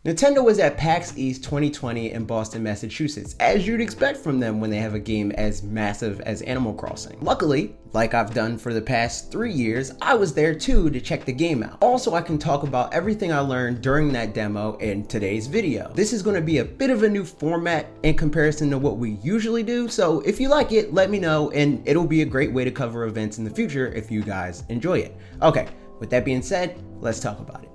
Nintendo was at PAX East 2020 in Boston, Massachusetts, as you'd expect from them when they have a game as massive as Animal Crossing. Luckily, like I've done for the past 3 years, I was there too to check the game out. Also, I can talk about everything I learned during that demo in today's video. This is going to be a bit of a new format in comparison to what we usually do, so if you like it, let me know, and it'll be a great way to cover events in the future if you guys enjoy it. Okay, with that being said, let's talk about it.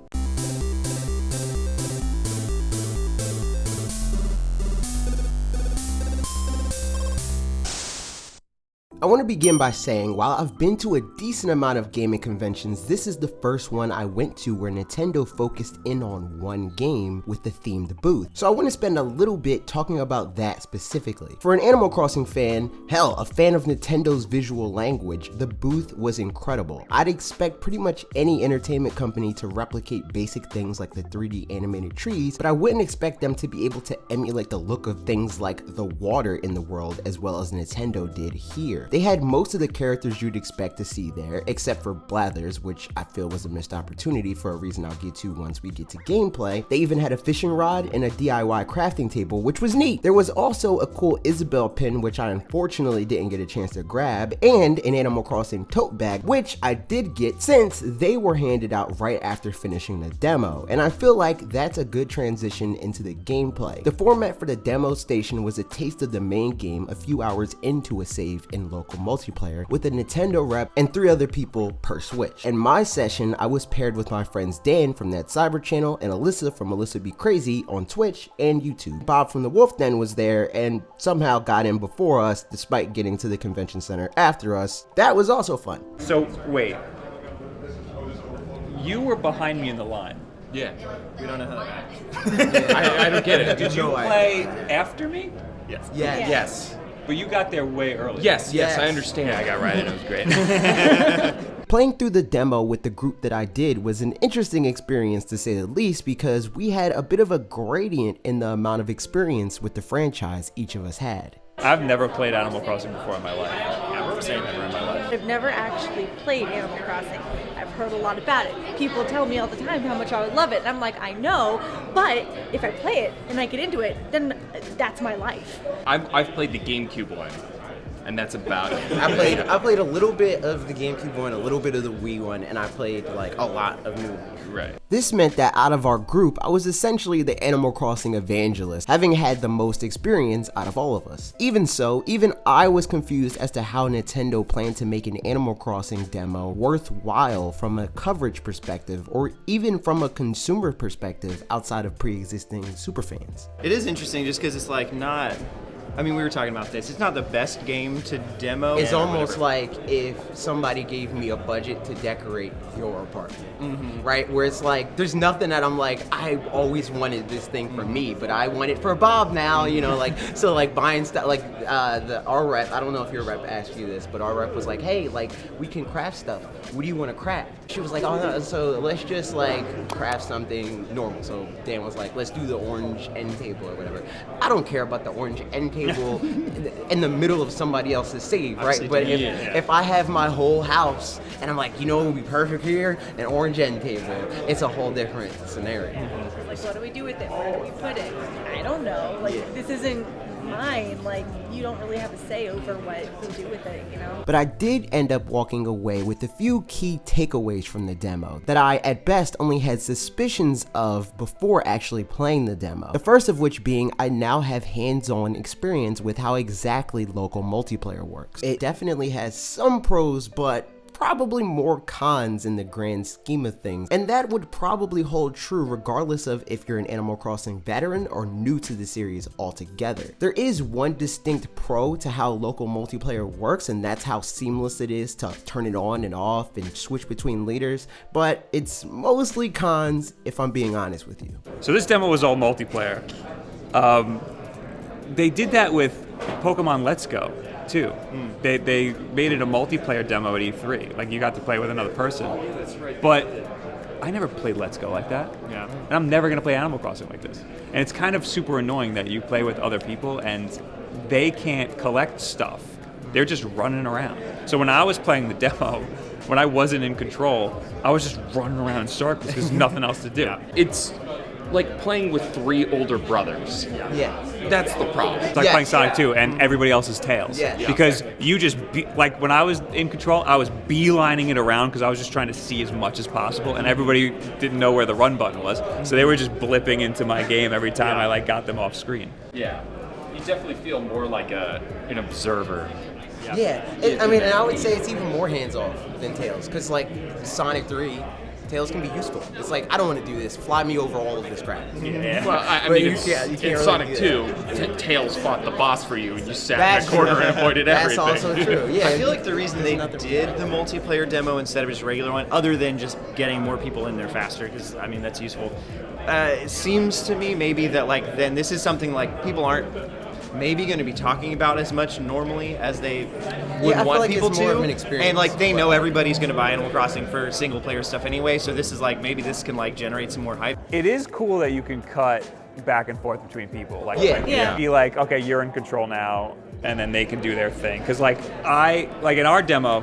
I want to begin by saying, while I've been to a decent amount of gaming conventions, this is the first one I went to where Nintendo focused in on one game with the themed booth. So I want to spend a little bit talking about that specifically. For an Animal Crossing fan, hell, a fan of Nintendo's visual language, the booth was incredible. I'd expect pretty much any entertainment company to replicate basic things like the 3D animated trees, but I wouldn't expect them to be able to emulate the look of things like the water in the world as well as Nintendo did here. They had most of the characters you'd expect to see there, except for Blathers, which I feel was a missed opportunity for a reason I'll get to once we get to gameplay. They even had a fishing rod and a DIY crafting table, which was neat. There was also a cool Isabelle pin, which I unfortunately didn't get a chance to grab, and an Animal Crossing tote bag, which I did get since they were handed out right after finishing the demo, and I feel like that's a good transition into the gameplay. The format for the demo station was a taste of the main game a few hours into a save in local multiplayer with a Nintendo rep and 3 other people per Switch. In my session, I was paired with my friends Dan from That Cyber channel and Alyssa from Alyssa Be Crazy on Twitch and YouTube. Bob from the Wolf Den was there and somehow got in before us despite getting to the convention center after us. That was also fun. So wait, you were behind me in the line. Yeah, we don't know how that happened. I don't get it. Did you play after me? Yes. Yeah. Yes. But you got there way early. Yes, I understand. I got right in, it was great. Playing through the demo with the group that I did was an interesting experience to say the least, because we had a bit of a gradient in the amount of experience with the franchise each of us had. I've never played Animal Crossing before in my life. Never in my life. I've never actually played Animal Crossing. I've heard a lot about it. People tell me all the time how much I would love it, and I'm like, I know, but if I play it and I get into it, then that's my life. I've played the GameCube one, and that's about it. I played a little bit of the GameCube one, a little bit of the Wii one, and I played like a lot of new ones. Right. This meant that out of our group, I was essentially the Animal Crossing evangelist, having had the most experience out of all of us. Even so, even I was confused as to how Nintendo planned to make an Animal Crossing demo worthwhile from a coverage perspective, or even from a consumer perspective outside of pre-existing superfans. It is interesting just because it's like not, I mean, we were talking about this. It's not the best game to demo. It's almost like if somebody gave me a budget to decorate your apartment, right? Where it's like, there's nothing that I'm like, I always wanted this thing for me, but I want it for Bob now, you know, like, so like buying stuff, like our rep, I don't know if your rep asked you this, but our rep was like, hey, like, we can craft stuff. What do you want to craft? She was like, oh no, so let's just like craft something normal. So Dan was like, let's do the orange end table or whatever. I don't care about the orange end table in the middle of somebody else's save, right? But if I have my whole house and I'm like, you know what would be perfect here? An orange end table. It's a whole different scenario. Like, what do we do with it? Where do we put it? I don't know. Like, this isn't mine. Like, you don't really have a say over what to do with it, you know? But I did end up walking away with a few key takeaways from the demo that I, at best, only had suspicions of before actually playing the demo. The first of which being, I now have hands-on experience with how exactly local multiplayer works. It definitely has some pros, but probably more cons in the grand scheme of things, and that would probably hold true regardless of if you're an Animal Crossing veteran or new to the series altogether. There is one distinct pro to how local multiplayer works, and that's how seamless it is to turn it on and off and switch between leaders, but it's mostly cons if I'm being honest with you. So this demo was all multiplayer. They did that with Pokemon Let's Go too. They made it a multiplayer demo at E3. Like, you got to play with another person. But I never played Let's Go like that. Yeah. And I'm never gonna play Animal Crossing like this. And it's kind of super annoying that you play with other people and they can't collect stuff. They're just running around. So when I was playing the demo, when I wasn't in control, I was just running around in circles because there's nothing else to do. It's like playing with 3 older brothers. Yeah. That's the problem. It's like Yes. playing Sonic 2 and everybody else is Tails. Yeah. Yeah. Because you just, like when I was in control, I was beelining it around because I was just trying to see as much as possible, and everybody didn't know where the run button was. So they were just blipping into my game every time I like got them off screen. Yeah. You definitely feel more like an observer. Yeah, I mean, and I would say it's even more hands-off than Tails, because like Sonic 3, Tails can be useful. It's like, I don't want to do this. Fly me over all of this crap. Yeah. Well, I But mean, you it's, can't in really Sonic do 2, Tails fought the boss for you, and you sat That's in that corner true. and avoided That's everything. also true. Yeah, I feel like the reason they nothing did the multiplayer demo instead of just regular one, other than just getting more people in there faster, because I mean that's useful. It seems to me maybe that like then this is something like people aren't maybe going to be talking about as much normally as they would I feel want like people it's more to. of an experience. And like they know everybody's going to buy Animal Crossing for single player stuff anyway, so this is like maybe this can like generate some more hype. It is cool that you can cut back and forth between people. Like, Yeah. like Yeah. be like, okay, you're in control now, and then they can do their thing. Because like in our demo,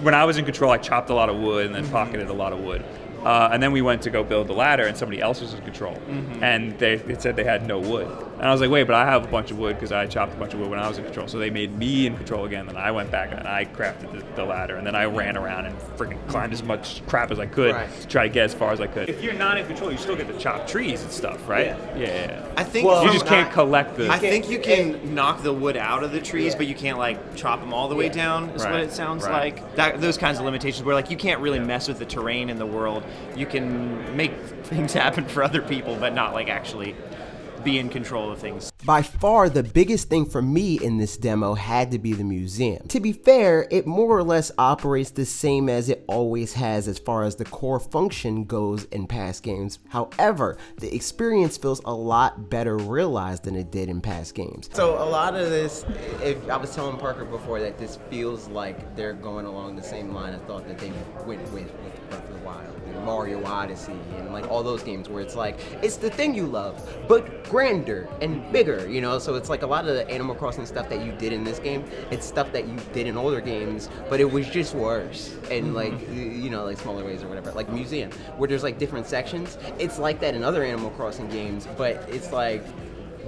when I was in control, I chopped a lot of wood and then pocketed a lot of wood. And then we went to go build the ladder, and somebody else was in control. And it said they had no wood. And I was like, wait, but I have a bunch of wood because I chopped a bunch of wood when I was in control. So they made me in control again. Then I went back and I crafted the ladder. And then I ran around and freaking climbed as much crap as I could Right. to try to get as far as I could. If you're not in control, you still get to chop trees and stuff, right? Yeah. I think Well, You just can't collect the... I think you can knock the wood out of the trees, but you can't like chop them all the way down. Is what Right, it sounds right. like. Those kinds of limitations where like you can't really mess with the terrain in the world. You can make things happen for other people, but not like actually be in control of things. By far, the biggest thing for me in this demo had to be the museum. To be fair, it more or less operates the same as it always has as far as the core function goes in past games. However, the experience feels a lot better realized than it did in past games. So a lot of this, I was telling Parker before that this feels like they're going along the same line of thought that they went with Breath of the Wild and Mario Odyssey and like all those games where it's like, it's the thing you love, but grander and bigger, you know? So it's like a lot of the Animal Crossing stuff that you did in this game, it's stuff that you did in older games, but it was just worse. And like, you know, like smaller ways or whatever. Like Museum, where there's like different sections. It's like that in other Animal Crossing games, but it's like,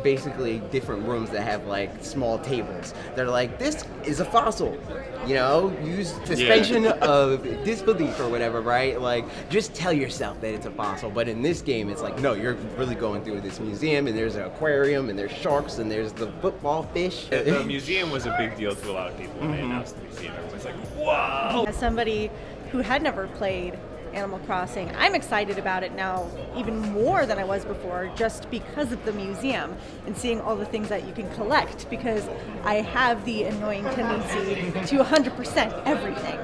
basically different rooms that have like small tables. They're like, this is a fossil, you know, use suspension of disbelief or whatever, right? Like, just tell yourself that it's a fossil. But in this game, it's like, no, you're really going through this museum, and there's an aquarium, and there's sharks, and there's the football fish. The museum was a big deal to a lot of people when they announced the museum. Everybody's like, wow! As somebody who had never played Animal Crossing, I'm excited about it now even more than I was before, just because of the museum and seeing all the things that you can collect, because I have the annoying tendency to 100% everything.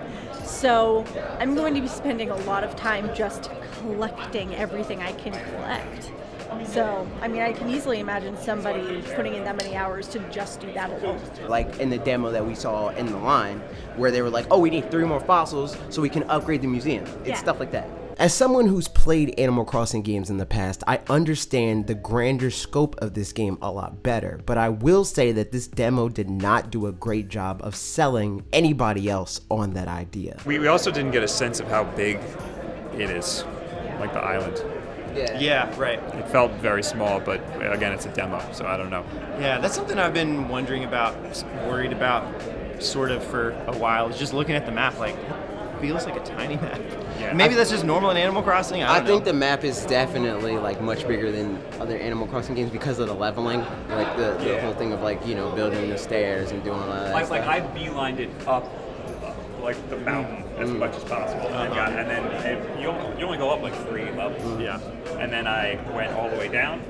So I'm going to be spending a lot of time just collecting everything I can collect. So, I mean, I can easily imagine somebody putting in that many hours to just do that alone. Like in the demo that we saw in the line, where they were like, oh, we need 3 more fossils so we can upgrade the museum. It's Yeah. stuff like that. As someone who's played Animal Crossing games in the past, I understand the grander scope of this game a lot better, but I will say that this demo did not do a great job of selling anybody else on that idea. We also didn't get a sense of how big it is, like the island. Yeah, right. It felt very small, but again, it's a demo, so I don't know. Yeah, that's something I've been wondering about, worried about sort of for a while, is just looking at the map, like, it feels like a tiny map. Yeah. Maybe that's just normal in Animal Crossing, I don't think know. the map is definitely like much bigger than other Animal Crossing games because of the leveling, like the whole thing of like, you know, building the stairs and doing all that Like stuff. I beelined it up like the mountain as much as possible, and then you only go up like 3 levels. Yeah. And then I went all the way down,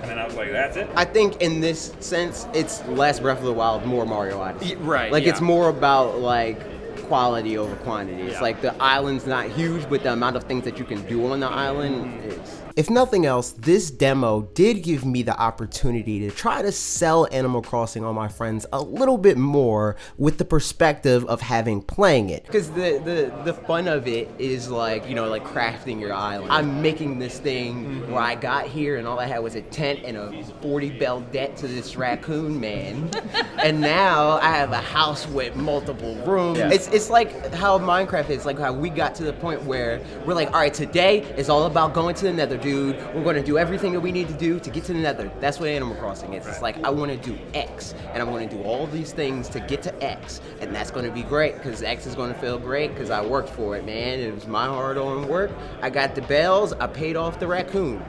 and then I was like, that's it. I think in this sense, it's less Breath of the Wild, more Mario Odyssey. Right, Like yeah. it's more about like quality over quantity. It's Yeah. like the island's not huge, but the amount of things that you can do on the island is. If nothing else, this demo did give me the opportunity to try to sell Animal Crossing on my friends a little bit more with the perspective of having playing it. Because the fun of it is like, you know, like crafting your island. I'm making this thing where I got here and all I had was a tent and a 40 bell debt to this raccoon man. And now I have a house with multiple rooms. Yeah. It's it's like how Minecraft is, like how we got to the point where we're like, all right, today is all about going to the nether, dude. We're going to do everything that we need to do to get to the nether. That's what Animal Crossing is. It's like, I want to do X, and I'm going to do all these things to get to X, and that's going to be great, because X is going to feel great, because I worked for it, man. It was my hard-earned work. I got the bells. I paid off the raccoon.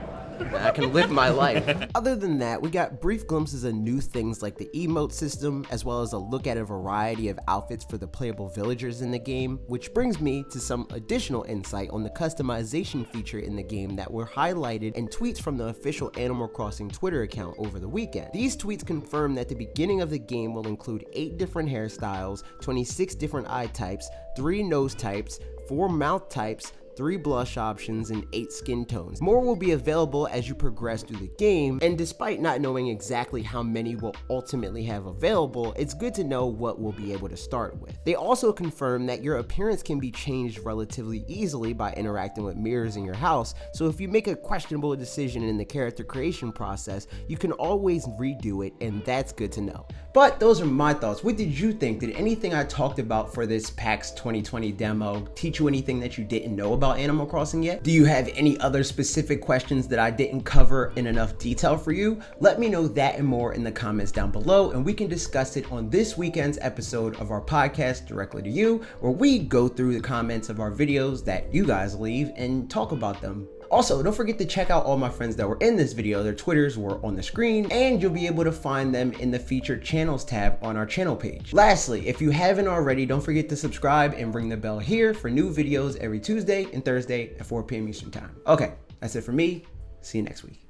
I can live my life. Other than that, we got brief glimpses of new things like the emote system, as well as a look at a variety of outfits for the playable villagers in the game, which brings me to some additional insight on the customization feature in the game that were highlighted in tweets from the official Animal Crossing Twitter account over the weekend. These tweets confirm that the beginning of the game will include 8 different hairstyles, 26 different eye types, 3 nose types, 4 mouth types, 3 blush options, and 8 skin tones. More will be available as you progress through the game, and despite not knowing exactly how many we'll ultimately have available, it's good to know what we'll be able to start with. They also confirm that your appearance can be changed relatively easily by interacting with mirrors in your house, so if you make a questionable decision in the character creation process, you can always redo it, and that's good to know. But those are my thoughts. What did you think? Did anything I talked about for this PAX 2020 demo teach you anything that you didn't know about Animal Crossing yet? Do you have any other specific questions that I didn't cover in enough detail for you? Let me know that and more in the comments down below, and we can discuss it on this weekend's episode of our podcast Directly to You, where we go through the comments of our videos that you guys leave and talk about them. Also, don't forget to check out all my friends that were in this video. Their Twitters were on the screen, and you'll be able to find them in the featured channels tab on our channel page. Lastly, if you haven't already, don't forget to subscribe and ring the bell here for new videos every Tuesday and Thursday at 4 p.m. Eastern Time. Okay, that's it for me. See you next week.